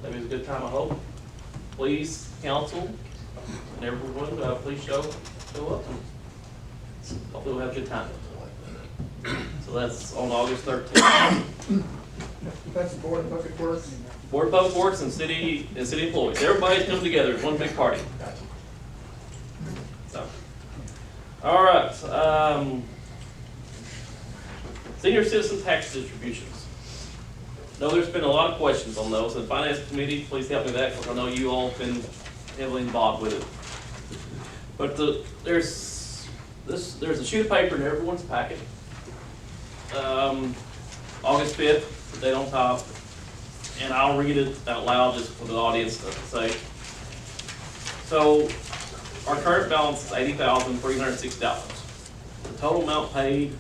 Maybe it's a good time, I hope. Please, council and everyone, please show up. Hopefully we'll have a good time. So that's on August 13th. That's the Board of Public Works. Board of Public Works and city employees. Everybody's coming together. It's one big party. So, all right. Senior citizen tax distributions. No, there's been a lot of questions on those. And Finance Committee, please help me with that because I know you all have been heavily involved with it. But there's a sheet of paper in everyone's packet. August 5th, the date on top. And I'll read it out loud just for the audience to say. So our current balance is $80,306. The total amount paid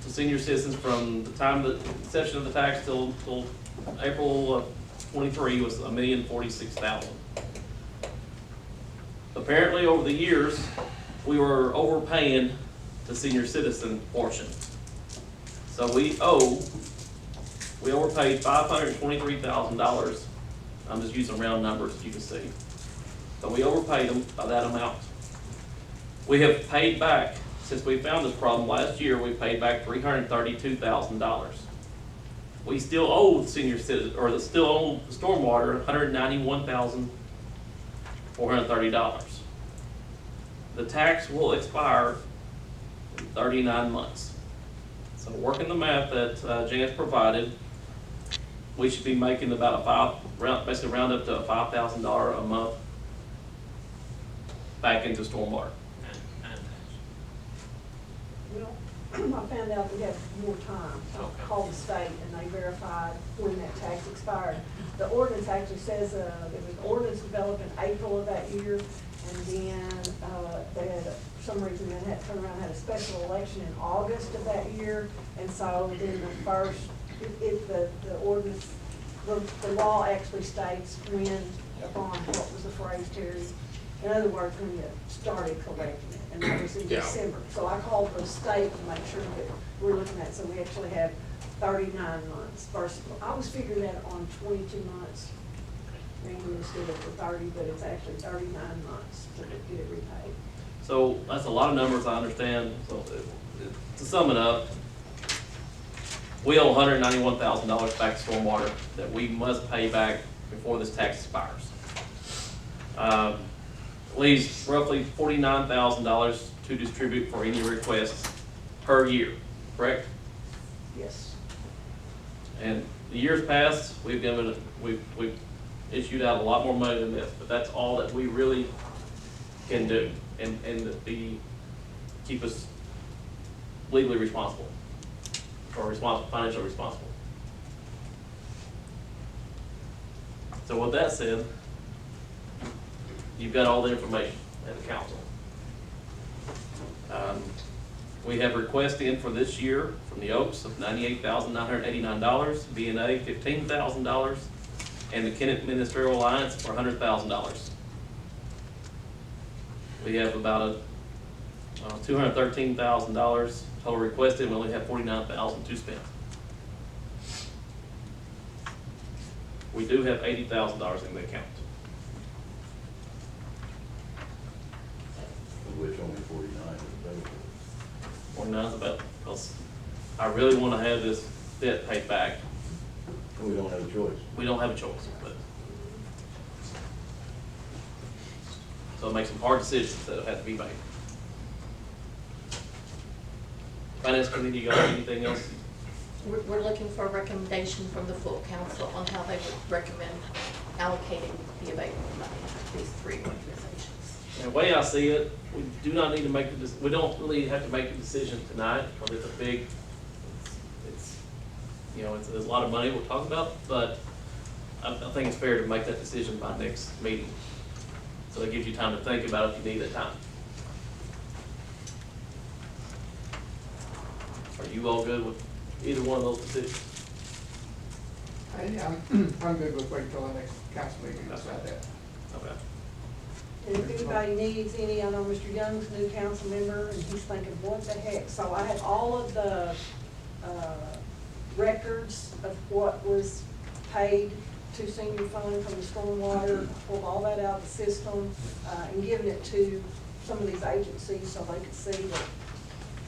to senior citizens from the time of the inception of the tax till April of 23 was $1,046,000. Apparently, over the years, we were overpaying the senior citizen portion. So we overpaid $523,000. I'm just using round numbers, as you can see. So we overpaid them by that amount. We have paid back, since we found this problem last year, we paid back $332,000. We still owe the senior citizen, or still owe the stormwater $191,430. The tax will expire in 39 months. So working the math that Jan's provided, we should be making about basically round up to a $5,000 a month back into stormwater. Well, I found out we have more time, so I called the state and they verified when that tax expired. The ordinance actually says, there was an ordinance developed in April of that year, and then, they had, for some reason, they had turned around and had a special election in August of that year, and so then the first, the ordinance, the law actually states when, upon, what was the phrase, Terry? In other words, when you started collecting it, and that was in December. So I called the state to make sure that we're looking at, so we actually have 39 months versus, I was figuring that on 22 months. Maybe instead of for 30, but it's actually 39 months to get it repaid. So that's a lot of numbers, I understand. So to sum it up, we owe $191,000 back to stormwater that we must pay back before this tax expires. Leaves roughly $49,000 to distribute for any requests per year, correct? Yes. And the years past, we've issued out a lot more money than this, but that's all that we really can do and keep us legally responsible or financially responsible. So with that said, you've got all the information at the council. We have requests in for this year from the Oaks of $98,989, B&A $15,000, and the Kennett Ministerial Alliance for $100,000. We have about $213,000 total requested, and we only have $49,000 to spend. We do have $80,000 in the account. Which only 49 is available. 49 is about, because I really want to have this debt paid back. We don't have a choice. We don't have a choice, but. So make some hard decisions that have to be made. Finance Committee, you got anything else? We're looking for a recommendation from the full council on how they would recommend allocating the available money to these three organizations. And the way I see it, we do not need to make we don't really have to make a decision tonight, because it's a big, there's a lot of money we're talking about, but I think it's fair to make that decision by next meeting. So that gives you time to think about it if you need that time. Are you all good with either one of those decisions? Yeah, I'm good with waiting till the next council meeting to decide that. Okay. And if anybody needs any, I know Mr. Young's new council member, and he's thinking, what the heck? So I have all of the records of what was paid to senior fund from the stormwater, pulled all that out of the system, and given it to some of these agencies so they could see that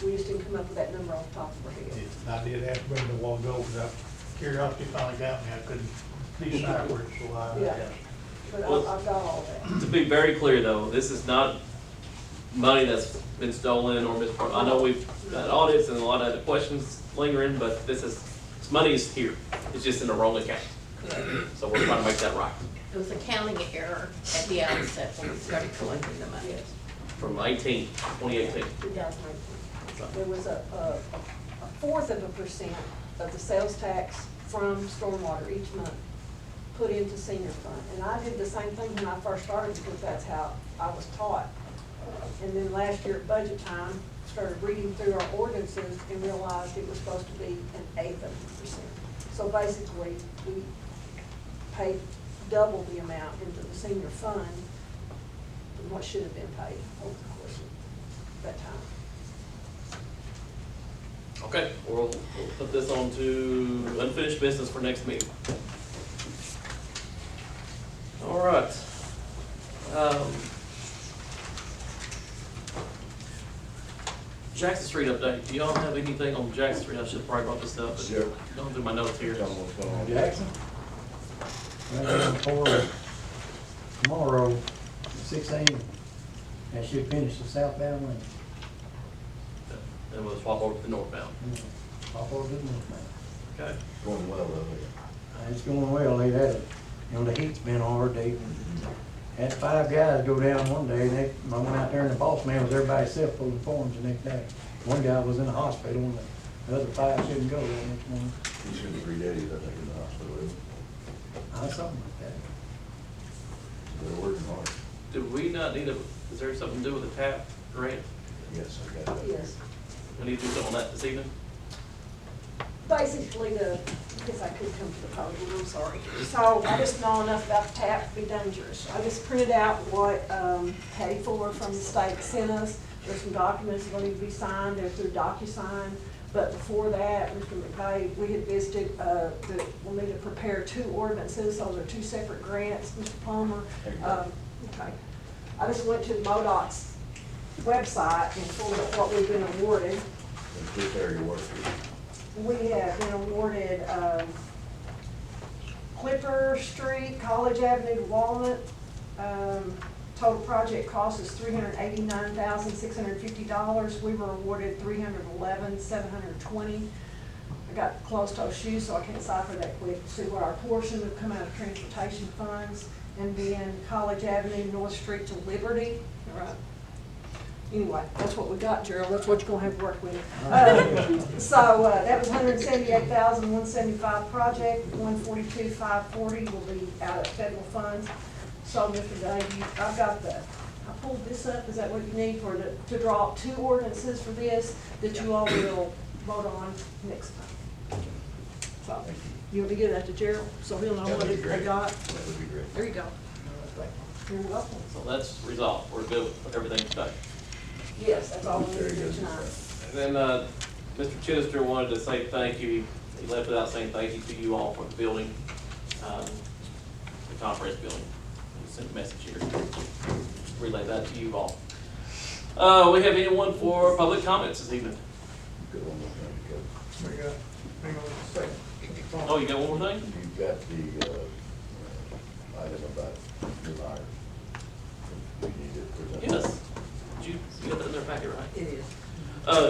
we just didn't come up with that number off the top of our head. I did ask Brenda a while ago, because curiosity finally got me, I couldn't decipher it, so I. Yeah, but Well- I've got all that. To be very clear though, this is not money that's been stolen or mispronounced. I know we've got audits and a lot of other questions lingering, but this money is here. It's just in the wrong account. So we're trying to make that right. It was accounting error at the outset when we started collecting the money. Yes, From 2018. 2018. There was a 1/4% of the sales tax from stormwater each month put into senior fund. And I did the same thing when I first started because that's how I was taught. And then last year at budget time, started reading through our ordinances and realized it was supposed to be 1/8%. So basically, we paid double the amount into the senior fund than what should have been paid over the course of that time. Okay, we'll put this on to unfinished business for next meeting. All right. Jackson Street update. Do y'all have anything on Jackson Street? I should have probably brought this up, but Sure. going through my notes here. Tell them what's going on. Jackson? Well, for tomorrow, 6 AM, that should finish the southbound lane. And we'll swap over to the northbound. Off over to the north now. Okay. Going well though. It's going well, they've had it, the heat's been hard, they had 5 guys go down one day, and I went out there and the boss man was there by himself pulling forms the next day. One guy was in the hospital, and the other 5 shouldn't go there next morning. He should have 3 days, I think, in the hospital. isn't Something like that. he? They're working hard. Do we not need is there something to do with the TAP grant? Yes, I got that. Yes. We need to do something on that this evening? Basically, I guess I could come to the podium, I'm sorry. So I just know enough about the tap to be dangerous. I just printed out what Patty Fuller from the state sent us. There's some documents that need to be signed, they're through DocuSign. But before that, Mr. McVeigh, we had visited, that we'll need to prepare 2 ordinances, those are 2 separate grants, Mr. Palmer. Okay. I just went to MoDOT's website and pulled up what we've been awarded. In this area work. We have been awarded Clipper Street, College Avenue, Walnut. Total project cost is $389,650. We were awarded $311,720. I got closed-toe shoes, so I can't cipher that quick. See what our portion would come out of transportation funds. And then College Avenue, North Street to Liberty. All right. Anyway, that's what we got, Gerald, that's what you're gonna have to work with. So, that was $178,175 project, $142,540 will be out of federal funds. So, Mr. Dave, I've got I pulled this up, is that what you need to draw up 2 ordinances for this, that you all will vote on next time? So, you'll be giving that to Gerald, so he'll know That what would be they great. got. That would be great. There you go. You're welcome. So that's resolved. We're good with everything today. Yes, that's all we need Very to do good. tonight. And then, Mr. Chittister wanted to say thank you. He left without saying thank you to you all for the building, the conference building. He sent a message here. Relay that to you all. We have anyone for public comments this evening? Good one, We got, hang on a second. Oh, you got one more thing? You've got the, item about new hires. We need to present. Yes. Did you got that in their packet, right? It is.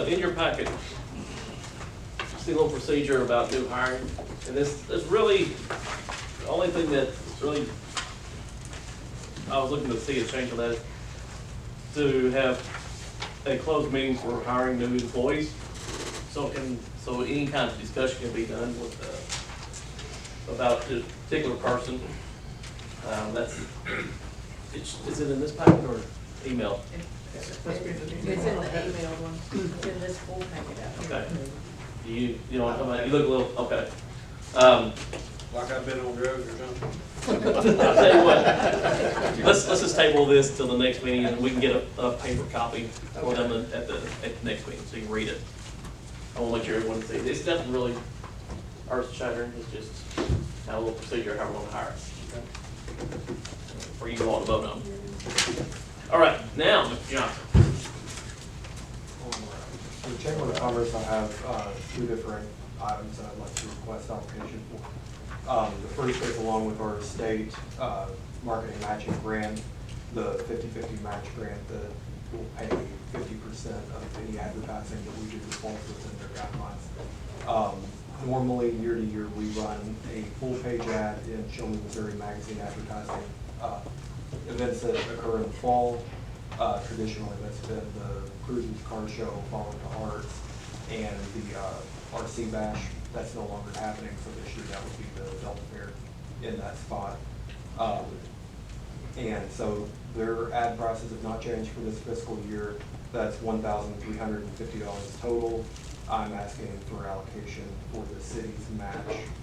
In your packet, see a little procedure about new hiring, and this is really, the only thing that really, I was looking to see a change on that, to have a closed meeting for hiring new employees, so any kind of discussion can be done with, about the particular person. Is it in this packet or email? It's in the email one, it's in this full packet out here. Okay. You know what I'm talking about? You look a little, okay. Like I've been on drugs or something? I'll tell you what, let's just table this till the next meeting and we can get a paper copy for them at the next meeting, so you can read it. I want to make sure everyone sees it. It's nothing really earth shattering, it's just have a little procedure how we're gonna hire. Okay. For you all to vote on. All right, now, Mr. Johnson. For the Chamber of Commerce, I have two different items that I'd like to request application for. The first is along with our state marketing matching grant, the 50/50 match grant that will pay 50% of any advertising that we do that falls within their guidelines. Normally, year to year, we run a full-page ad in Show Me Missouri magazine advertising events that occur in the fall. Traditionally, that's been the Cruisers Car Show, Falling to Arts, and the RC Bash. That's no longer happening, so this year that would be the Delta Fair in that spot. And so their ad prices have not changed for this fiscal year. That's $1,350 total. I'm asking for allocation for the city's match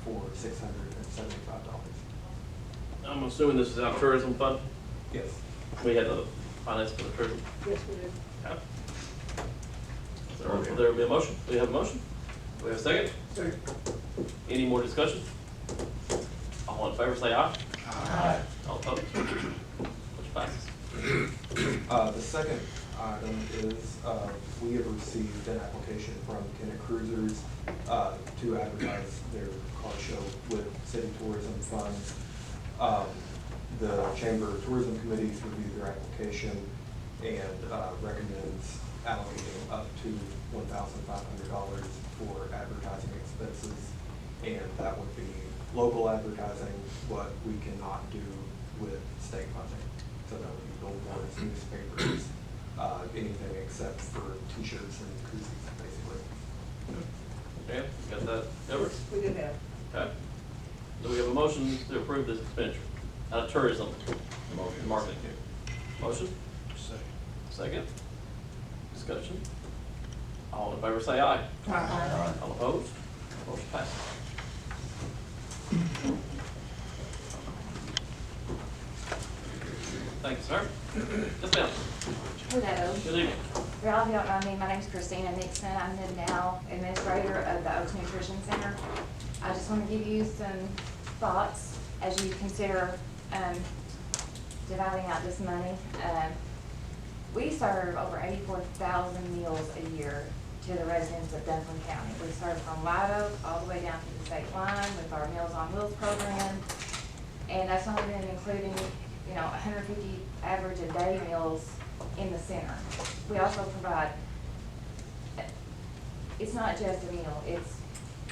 for $675. I'm assuming this is our tourism fund? Yes. We had the finance for the tourism. Yes, we do. Okay. So there will be a motion. Do we have a motion? Do we have a second? Second. Any more discussion? All in favor say aye. Aye. All opposed? Motion passes. The second item is, we have received an application from Kennett Cruisers to advertise their car show with city tourism funds. The Chamber of Tourism Committees reviewed their application and recommends allocating up to $1,500 for advertising expenses. And that would be local advertising, what we cannot do with state funding. So that would be billboards, newspapers, anything except for t-shirts and koozies, basically. Okay, you got that covered? We do have. Okay. Do we have a motion to approve this expenditure? Tourism. Motion. Marketing. Motion? Second. Discussion. All in favor say aye. Aye. All opposed? Motion passes. Thank you, sir. Yes, ma'am. Hello. Good evening. For all of you don't know me, my name's Christina Nixon. I'm the now administrator of the Oaks Nutrition Center. I just want to give you some thoughts as you consider dividing out this money. We serve over 84,000 meals a year to the residents of Dunklin County. We serve from White Oak all the way down to the state line with our Meals on Wheels program. And that's not even including, 150 average a day meals in the center. We also provide, it's not just a meal, it's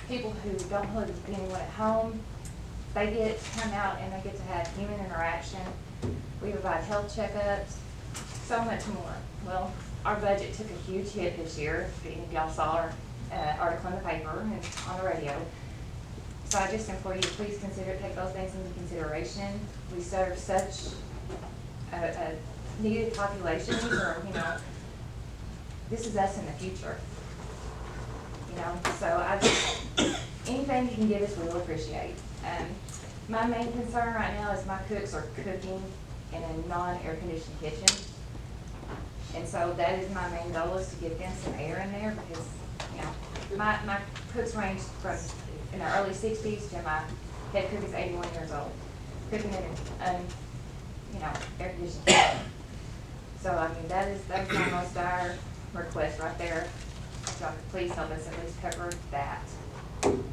people who don't live with anyone at home. They get to come out and they get to have human interaction. We provide health checkups, so much more. Well, our budget took a huge hit this year. If any of y'all saw our article in the paper and on the radio. So I just implore you to please take those things into consideration. We serve such a needed population, or, this is us in the future. So I just, anything you can give us, we will appreciate. My main concern right now is my cooks are cooking in a non-air conditioned kitchen. And so that is my main goal, is to get them some air in there, because, my cooks range from in the early 60s to my head cook is 81 years old, cooking in an, air conditioned kitchen. So, that's my most dire request right there. So y'all could please help us at least cover that. And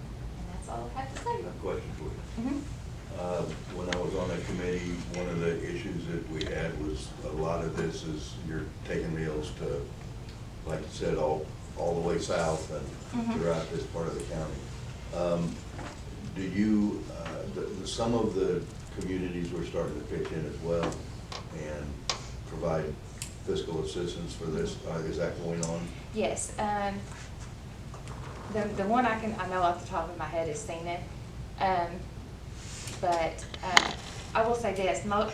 that's all I have to say. A question for you. Mm-hmm. When I was on that committee, one of the issues that we had was a lot of this is you're taking meals to, like you said, all the way south and throughout this part of the county. Do you, some of the communities were starting to pitch in as well and provide fiscal assistance for this? Is that going on? Yes. The one I know off the top of my head is Kennett. But I will say this, about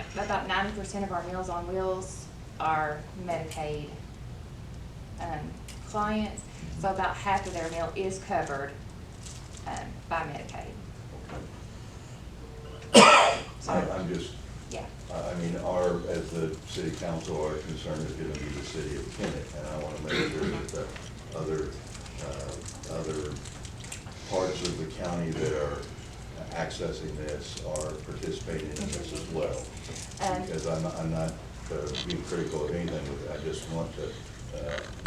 90% of our Meals on Wheels are Medicaid clients, so about half of their meal is covered by Medicaid. So, I'm just, yeah. as the city council, our concern is gonna be the city of Kennett, and I wanna make sure that the other parts of the county that are accessing this are participating in this as well. Um, Because I'm not being critical of anything with it, I just want to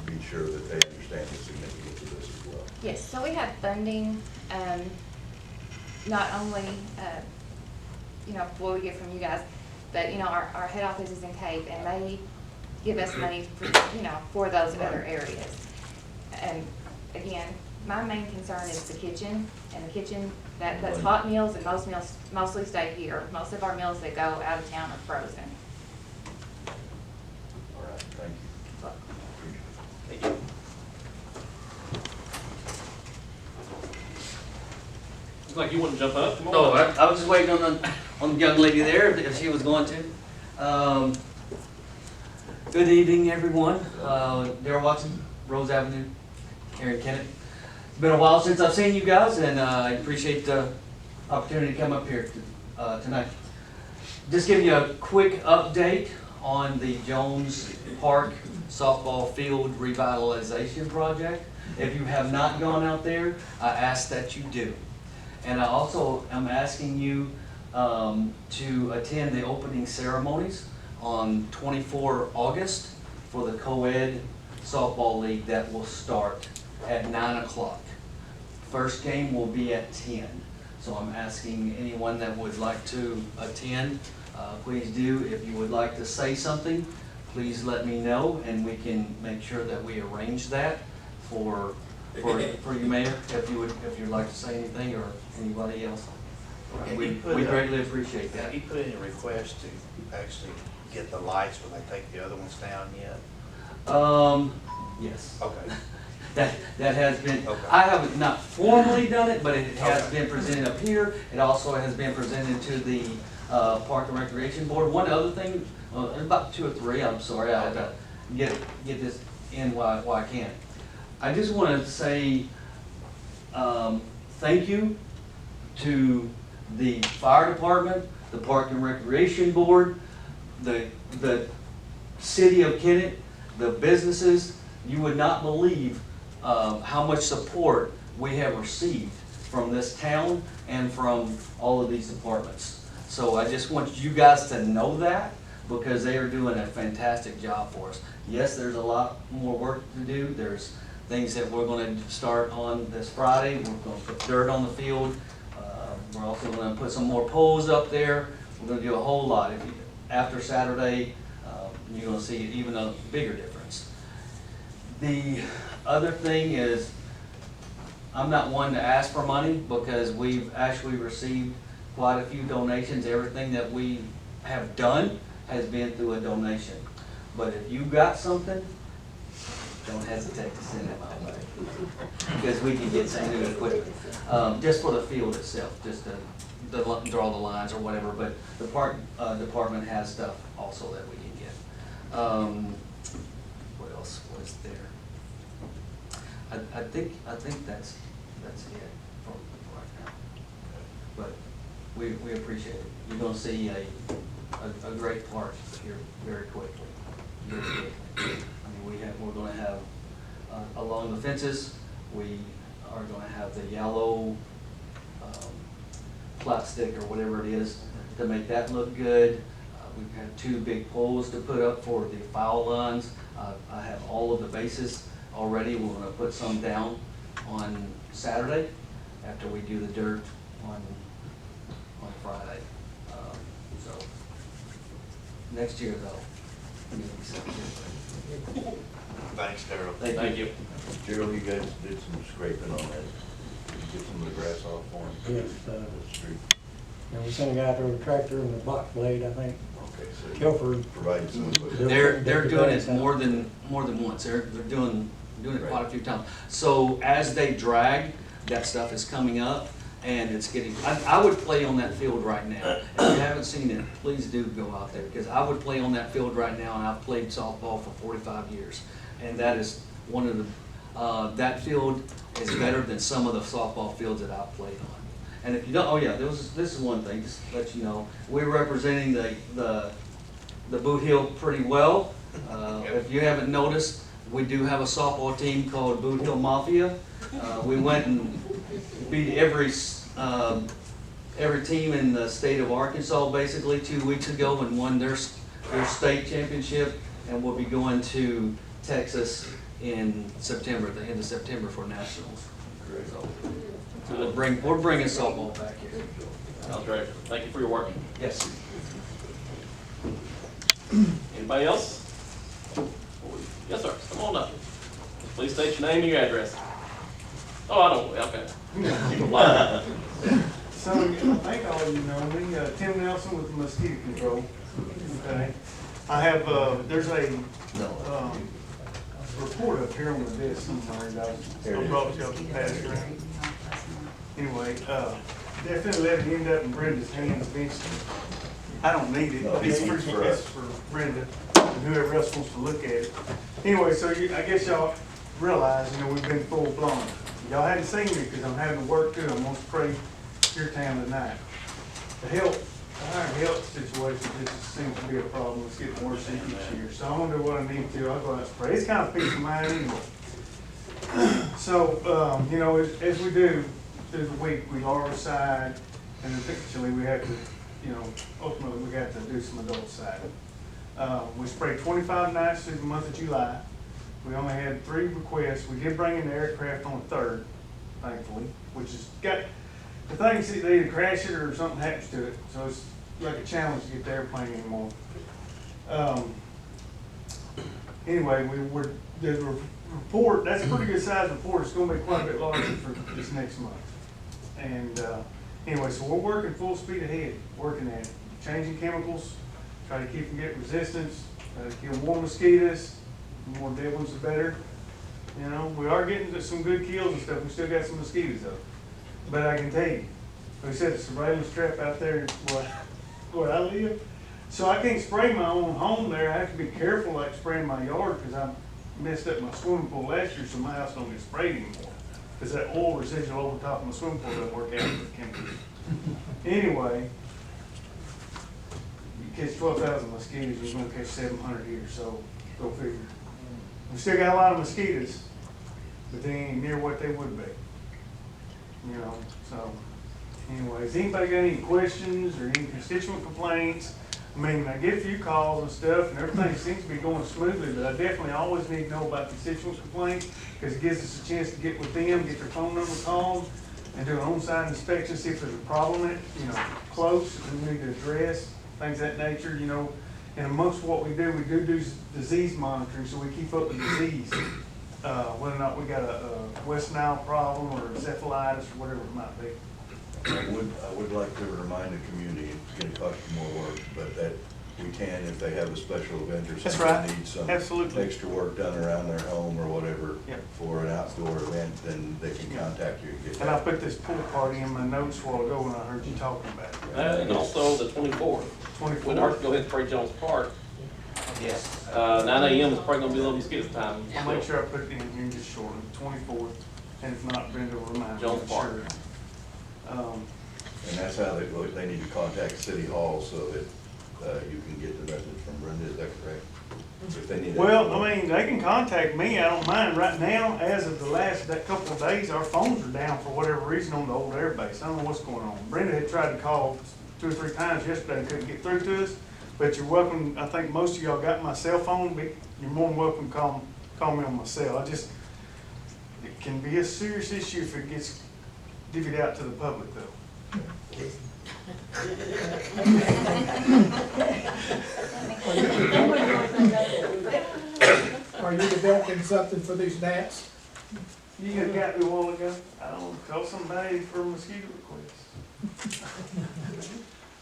be sure that they understand the significance of this as well. Yes, so we have funding, not only, what we get from you guys, but, our head office is in Cape, and they give us money for, for those other areas. And again, my main concern is the kitchen, and the kitchen, that's hot meals, and most meals mostly stay here. Most of our meals that go out of town are frozen. All right, thank you. Thank you. Looks like you want to jump up. Come on. No, I was just waiting on the young lady there, if she was going to. Good evening, everyone. Darryl Watson, Rose Avenue, here in Kennett. It's been a while since I've seen you guys, and I appreciate the opportunity to come up here tonight. Just give you a quick update on the Jones Park softball field revitalization project. If you have not gone out there, I ask that you do. And I also am asking you to attend the opening ceremonies on 24 August for the co-ed softball league that will start at 9 o'clock. First game will be at 10. So I'm asking anyone that would like to attend, please do. If you would like to say something, please let me know, and we can make sure that we arrange that for you, Mayor, if you'd like to say anything, or anybody else. We greatly appreciate that. Have you put in a request to actually get the lights when they take the other ones down yet? Yes. Okay. That has been, Okay. I have not formally done it, but it has Okay. been presented up here. It also has been presented to the Park and Recreation Board. One other thing, about 2 or 3, I'm sorry, I had to get this in while I can. I just want to say thank you to the fire department, the Park and Recreation Board, the city of Kennett, the businesses. You would not believe how much support we have received from this town and from all of these departments. So I just want you guys to know that, because they are doing a fantastic job for us. Yes, there's a lot more work to do. There's things that we're going to start on this Friday. We're going to put dirt on the field. We're also going to put some more poles up there. We're going to do a whole lot. After Saturday, you're going to see even a bigger difference. The other thing is, I'm not one to ask for money, because we've actually received quite a few donations. Everything that we have done has been through a donation. But if you got something, don't hesitate to send it my way, because we can get some new equipment, just for the field itself, just to draw the lines or whatever. But the park department has stuff also that we can get. What else was there? I think that's it for right now. But we appreciate it. You're gonna see a great park here very quickly. Very quickly. I mean, we're gonna have along the fences, we are gonna have the yellow plastic or whatever it is to make that look good. We've had 2 big poles to put up for the foul lines. I have all of the bases already. We're gonna put some down on Saturday after we do the dirt on Friday. So next year though. Thanks, Darryl. Thank you. Gerald, you guys did some scraping on that. Did you get some of the grass off for him? Yes, The street? and we sent a guy to a tractor and a box blade, I think. Okay, so Kilford. provided some equipment. They're doing it more than once. They're doing it quite a few times. So as they drag, that stuff is coming up, and it's getting. I would play on that field right now. If you haven't seen it, please do go out there, because I would play on that field right now, and I've played softball for 45 years, and that is one of the. That field is better than some of the softball fields that I've played on. And if you don't, this is one thing, just to let you know, we're representing the Boot Hill pretty well. If you haven't noticed, we do have a softball team called Boot Hill Mafia. We went and beat every every team in the state of Arkansas basically 2 weeks ago and won their state championship. And we'll be going to Texas in September, the end of September for nationals. So we're bringing softball back here. Sounds great. Thank you for your work. Yes. Anybody else? Yes, sir. Come on up. Please state your name and your address. Oh, I don't, okay. You can lie. So, I think all of you know me, Tim Nelson with the Mosquito Control. Okay. I have, there's a, report up here on the desk somewhere, I brought you up to pass around. Anyway, definitely let it end up in Brenda's hands eventually. I don't need it, but it's for Brenda and whoever else wants to look at it. Anyway, so I guess y'all realize, we've been full blown. Y'all hadn't seen me because I'm having to work too. I'm gonna spray your town tonight. Our health situation just seems to be a problem. It's getting worse each year. So I'm gonna do what I need to. I'll go out and spray. It's kind of peace of mind anyway. So, as we do through the week, we lower side, and eventually we have to, ultimately we got to do some adult side. We sprayed 25 nights through the month of July. We only had 3 requests. We did bring in the aircraft on the 3rd, thankfully, which has got, the thing is they either crash it or something happens to it. So it's like a challenge to get the airplane anymore. Anyway, the report, that's a pretty good size report. It's gonna be quite a bit larger for this next month. And anyway, so we're working full speed ahead, working at it. Changing chemicals, try to keep them get resistance, try to kill more mosquitoes. The more dead ones, the better. We are getting some good kills and stuff. We still got some mosquitoes though. But I can tell you, like I said, the surveillance trap out there where I live. So I can't spray my own home there. I have to be careful like spraying my yard because I messed up my swimming pool last year, so my house don't get sprayed anymore. Because that oil residual over top of my swimming pool doesn't work out with chemicals. Anyway, you catch 12,000 mosquitoes, you're going to catch 700 here, so go figure. We still got a lot of mosquitoes, but they ain't near what they would be. So anyways, anybody got any questions or any constituent complaints? I mean, I get a few calls and stuff and everything seems to be going smoothly, but I definitely always need to know about constituent complaints because it gives us a chance to get with them, get their phone number called, and do an on-site inspection, see if there's a problem in it, close that we need to address, things of that nature, And amongst what we do disease monitoring, so we keep up with disease, whether or not we got a West Nile problem or encephalitis or whatever it might be. I would like to remind the community, it's gonna cost you more work, but that we can, if they have a special event or That's something, right. that needs some Absolutely. extra work done around their home or whatever Yep. for an outdoor event, then they can contact you and get And I that. put this pool party in my notes a while ago when I heard you talking about it. And also the 24th. We'd have to go ahead and spray Jones Park. Yes. 9 a.m. is probably gonna be a little mosquito time. I'll make sure I put it in here just shortly, 24th, and if not, Brenda will remind me. Jones Park. Sure. And that's how they need to contact City Hall so that you can get the message from Brenda, is that correct? If they need. Well, I mean, they can contact me, I don't mind. Right now, as of the last couple of days, our phones are down for whatever reason on the old air base. I don't know what's going on. Brenda had tried to call 2 or 3 times yesterday and couldn't get through to us, but you're welcome, I think most of y'all got my cell phone, but you're more than welcome to call me on my cell. It can be a serious issue if it gets divvied out to the public though. Are you developing something for these gnats? You had got me a while ago. I don't know, call somebody for a mosquito request.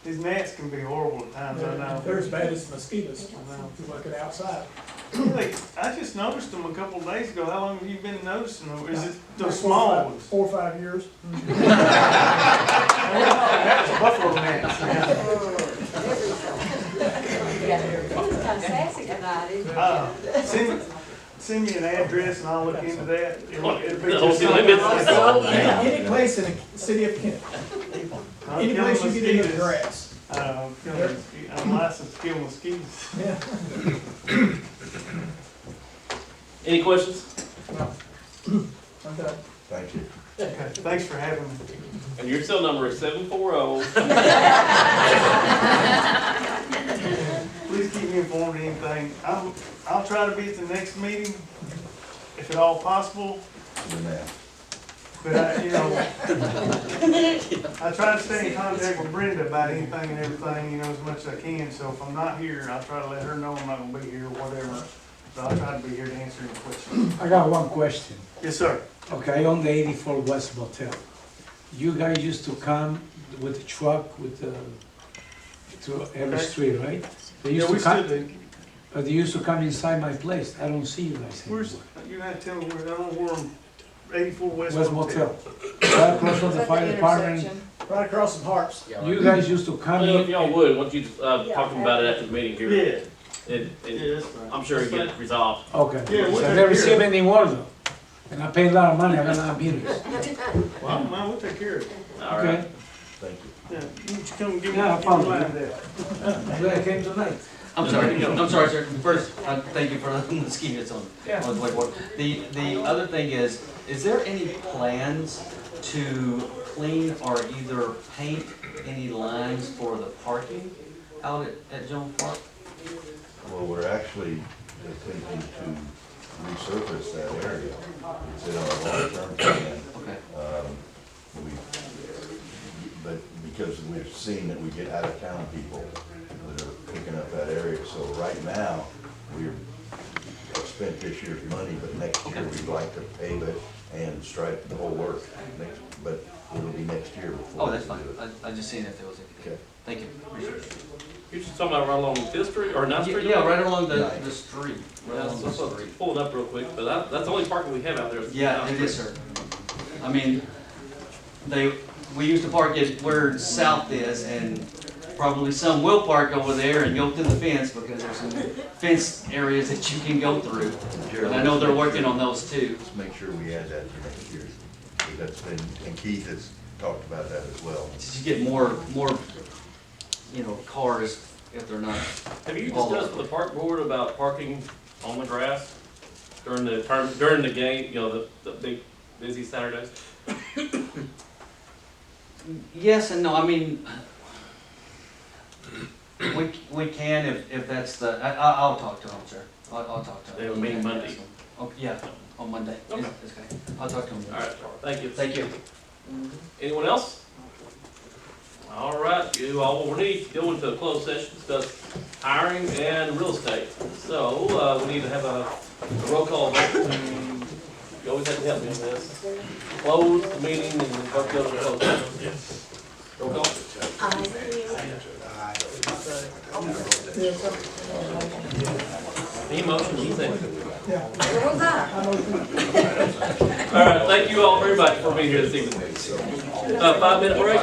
These gnats can be horrible at times, I know. They're as bad as mosquitoes, I know. if you look at outside. Really, I just noticed them a couple of days ago. How long have you been noticing them? Is it those small ones? 4 or 5 years. That's buffalo gnats. It's kind of sassy tonight, isn't it? Send me an address and I'll look into that. It'll be Don't just be like limited. Any place in the city of Kennett, any place you get into grass. I'm licensed to kill mosquitoes. Yeah. Any questions? No. I'm done. Thank you. Okay, thanks for having me. And your cell number is 740. Please keep me informed of anything. I'll try to be at the next meeting, if at all possible. But I try to stay in contact with Brenda about anything and everything, as much as I can. So if I'm not here, I'll try to let her know I'm not gonna be here or whatever. But I'll try to be here to answer any questions. I got one question. Yes, sir. Okay, on the 84 West Motel. You guys used to come with a truck to every Okay. street, right? They Yeah, used we to still come, do. but they used to come inside my place. I don't see you guys anymore. Where's, you gotta tell me where, I don't know where, 84 West West Motel. Motel. Right across from Is the that fire the department. intersection? Right across from Harps. You guys used to come Well, if in. y'all would, once you talk about it after the meeting here, Yeah, it, yeah, that's fine. I'm sure it get resolved. Okay. Yeah, we'll So I take never care received of it. any water though. And I paid a lot of money. I got a lot of meters. Well, I don't mind, we'll take care of it. All right. Okay. Thank you. Yeah, you just come give me, Yeah, I give me found a line it. there. I'm glad I came tonight. I'm sorry, sir. First, thank you for the mosquitoes on Yeah. the whiteboard. The other thing is there any plans to clean or either paint any lines for the parking out at Jones Park? Well, we're actually attempting to resurface that area. It's in our long-term plan. Okay. But because we've seen that we get out-of-town people that are picking up that area, so right now, we've spent this year's money, but next year we'd like to pave it and stripe the whole work. But it'll be next year before. Oh, that's we fine. do it. I just seen if there was anything. Okay. Thank you. Appreciate it. You're just talking about right along Fifth Street or Ninth Street? Yeah, right along the street. Right Yeah, along the so street. pull it up real quick, but that's the only parking we have out there. Yeah, it is, sir. I mean, we used to park it where south is, and probably some will park over there and go through the fence, because there's some fence areas that you can go through. And I know they're working on those too. Let's make sure we add that for next year. That's been, and Keith has talked about that as well. You get more, cars if they're not. Have you discussed with the park board about parking on the grass during the game, the big busy Saturdays? Yes and no, I mean, we can if that's the, I'll talk to them, sir. I'll talk to them. They have a meeting Monday. Oh, yeah, on Monday. Okay. It's okay. I'll talk to them. All right, thank you. Thank you. Anyone else? All right, you all will need to go into a closed session, discuss hiring and real estate. So, we need to have a roll call vote. You always have to help me with this. Close the meeting and then vote go to the closed session. Yes. Roll call. Any motion, you think? All right, thank you all very much for being here this evening. 5-minute break.